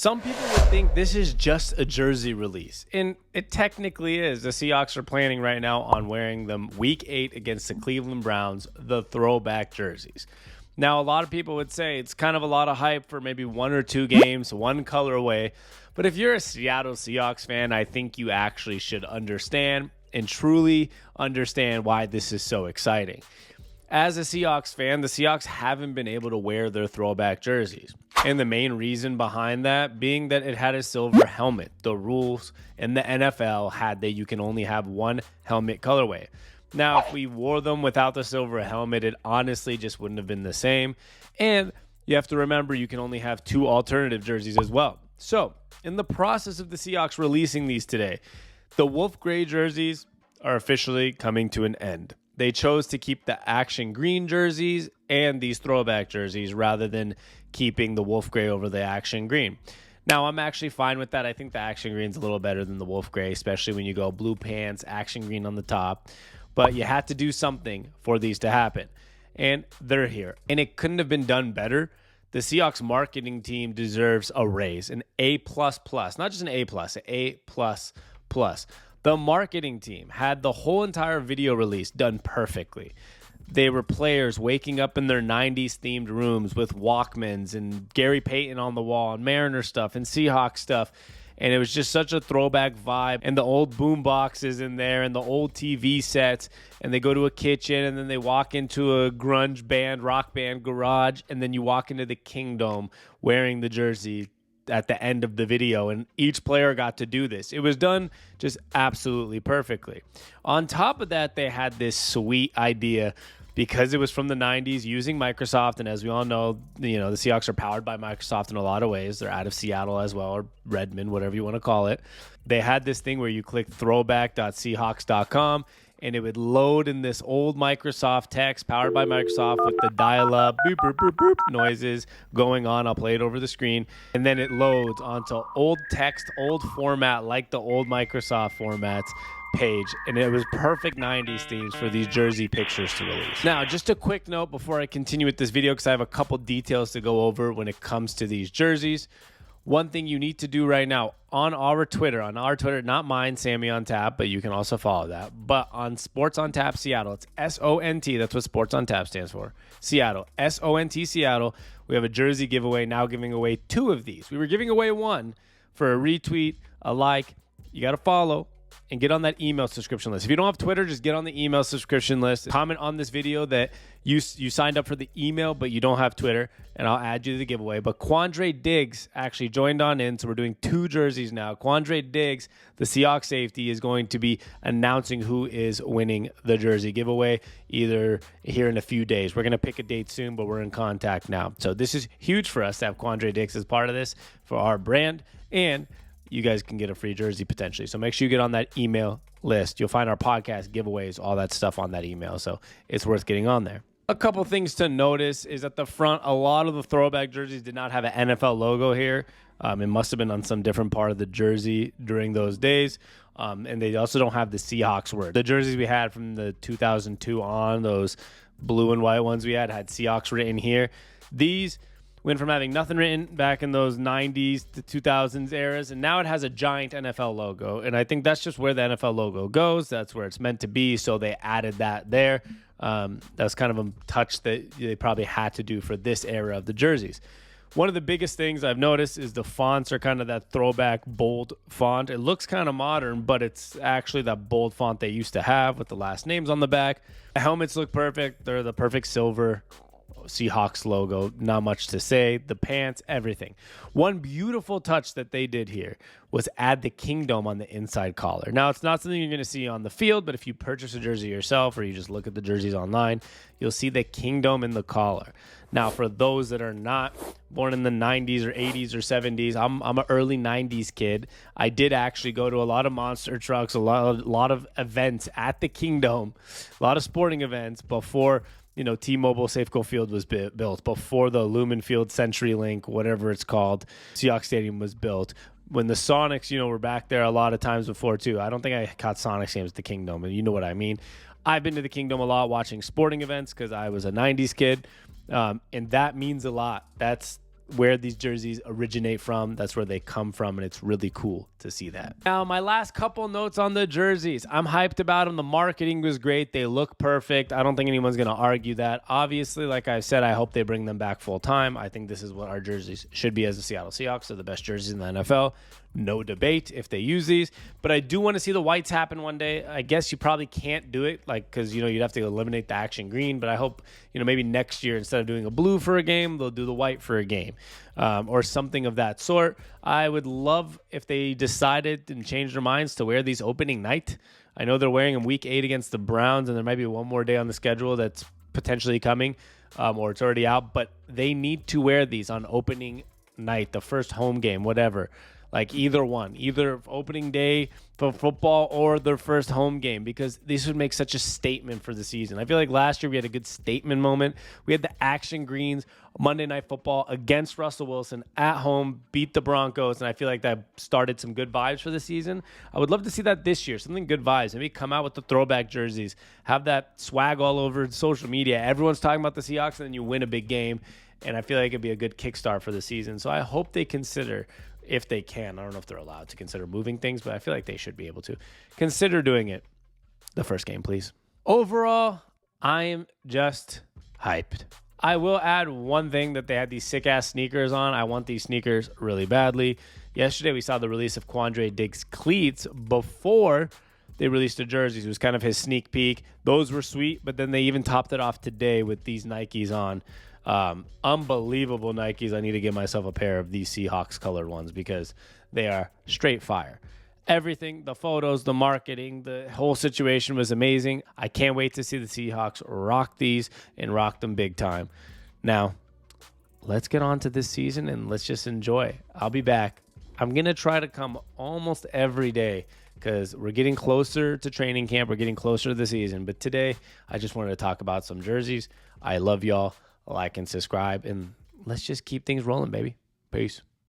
Some people would think this is just a jersey release, and it technically is. The Seahawks are planning right now on wearing them Week 8 against the Cleveland Browns, the throwback jerseys. Now, a lot of people would say it's kind of a lot of hype for maybe one or two games, one color away. But if you're a Seattle Seahawks fan, I think you actually should understand and truly understand why this is so exciting. As a Seahawks fan, the Seahawks haven't been able to wear their throwback jerseys. And the main reason behind that being that it had a silver helmet. The rules in the NFL had that you can only have one helmet colorway. Now, if we wore them without the silver helmet, it honestly just wouldn't have been the same. And you have to remember you can only have two alternative jerseys as well. So, in the process of the Seahawks releasing these today, the Wolf Gray jerseys are officially coming to an end. They chose to keep the action green jerseys and these throwback jerseys rather than keeping the Wolf Gray over the action green. Now, I'm actually fine with that. I think the action green's a little better than the Wolf Gray, especially when you go blue pants, action green on the top. But you had to do something for these to happen. And they're here. And it couldn't have been done better. The Seahawks marketing team deserves a raise, an A++, not just an A+, an A++. The marketing team had the whole entire video release done perfectly. They were players waking up in their 90s themed rooms with Walkmans and Gary Payton on the wall and Mariner stuff and Seahawks stuff. And it was just such a throwback vibe. And the old boom boxes in there and the old TV sets. And they go to a kitchen and then they walk into a grunge band, rock band garage. And then you walk into the Kingdome wearing the jersey at the end of the video, and each player got to do this. It was done just absolutely perfectly. On top of that, they had this sweet idea because it was from the 90s using Microsoft, and as we all know, the Seahawks are powered by Microsoft in a lot of ways. They're out of Seattle as well, or Redmond, whatever you want to call it. They had this thing where you click throwback.seahawks.com, and it would load in this old Microsoft text powered by Microsoft with the dial-up boop, boop, boop, boop noises going on. I'll play it over the screen. And then it loads onto old text, old format like the old Microsoft formats page. And it was perfect 90s themes for these jersey pictures to release. Now, just a quick note before I continue with this video, because I have a couple details to go over when it comes to these jerseys. One thing you need to do right now on our Twitter, not mine, Sammy on Tap, but you can also follow that. But on Sports on Tap Seattle, it's SONT. That's what Sports on Tap stands for. Seattle, SONT Seattle. We have a jersey giveaway, now giving away two of these. We were giving away one for a retweet, a like. You got to follow and get on that email subscription list. If you don't have Twitter, just get on the email subscription list. Comment on this video that you signed up for the email, but you don't have Twitter, and I'll add you to the giveaway. But Quandre Diggs actually joined on in, so we're doing two jerseys now. Quandre Diggs, the Seahawks safety, is going to be announcing who is winning the jersey giveaway either here in a few days. We're going to pick a date soon, but we're in contact now. So this is huge for us to have Quandre Diggs as part of this for our brand, and you guys can get a free jersey potentially. So make sure you get on that email list. You'll find our podcast, giveaways, all that stuff on that email. So it's worth getting on there. A couple things to notice is at the front, a lot of the throwback jerseys did not have an NFL logo here. It must have been on some different part of the jersey during those days. And they also don't have the Seahawks word. The jerseys we had from the 2002 on, those blue and white ones we had Seahawks written here. These went from having nothing written back in those 90s to 2000s eras, and now it has a giant NFL logo. And I think that's just where the NFL logo goes. That's where it's meant to be, so they added that there. That's kind of a touch that they probably had to do for this era of the jerseys. One of the biggest things I've noticed is the fonts are kind of that throwback bold font. It looks kind of modern, but it's actually that bold font they used to have with the last names on the back. The helmets look perfect. They're the perfect silver Seahawks logo, not much to say. The pants, everything. One beautiful touch that they did here was add the Kingdome on the inside collar. Now, it's not something you're going to see on the field, but if you purchase a jersey yourself or you just look at the jerseys online, you'll see the Kingdome in the collar. Now, for those that are not born in the 90s or 80s or 70s, I'm an early 90s kid. I did actually go to a lot of monster trucks, a lot of events at the Kingdome, a lot of sporting events before T-Mobile Safeco Field was built, before the Lumen Field, CenturyLink, whatever it's called, Seahawks Stadium was built. When the Sonics, were back there a lot of times before too. I don't think I caught Sonics games at the Kingdome, and you know what I mean. I've been to the Kingdome a lot watching sporting events because I was a 90s kid, and that means a lot. That's where these jerseys originate from. That's where they come from, and it's really cool to see that. Now, my last couple notes on the jerseys. I'm hyped about them. The marketing was great. They look perfect. I don't think anyone's going to argue that. Obviously, like I said, I hope they bring them back full time. I think this is what our jerseys should be as the Seattle Seahawks. They're the best jerseys in the NFL. No debate if they use these. But I do want to see the whites happen one day. I guess you probably can't do it, because you'd have to eliminate the action green. But I hope maybe next year, instead of doing a blue for a game, they'll do the white for a game, or something of that sort. I would love if they decided and changed their minds to wear these opening night. I know they're wearing them week 8 against the Browns, and there might be one more day on the schedule that's potentially coming, or it's already out. But they need to wear these on opening night, the first home game, whatever. Like either one, either opening day for football or their first home game, because this would make such a statement for the season. I feel like last year we had a good statement moment. We had the action greens, Monday Night Football against Russell Wilson at home, beat the Broncos, and I feel like that started some good vibes for the season. I would love to see that this year, something good vibes. Maybe come out with the throwback jerseys, have that swag all over social media. Everyone's talking about the Seahawks, and then you win a big game, and I feel like it'd be a good kickstart for the season. So I hope they consider, if they can, I don't know if they're allowed to consider moving things, but I feel like they should be able to consider doing it the first game, please. Overall, I am just hyped. I will add one thing, that they had these sick-ass sneakers on. I want these sneakers really badly. Yesterday, we saw the release of Quandre Diggs' cleats before they released the jerseys. It was kind of his sneak peek. Those were sweet, but then they even topped it off today with these Nikes on. Unbelievable Nikes. I need to get myself a pair of these Seahawks colored ones, because they are straight fire. Everything, the photos, the marketing, the whole situation was amazing. I can't wait to see the Seahawks rock these and rock them big time. Now, let's get on to this season and let's just enjoy. I'll be back. I'm going to try to come almost every day, because we're getting closer to training camp. We're getting closer to the season. But today, I just wanted to talk about some jerseys. I love y'all. Like and subscribe, and let's just keep things rolling, baby. Peace.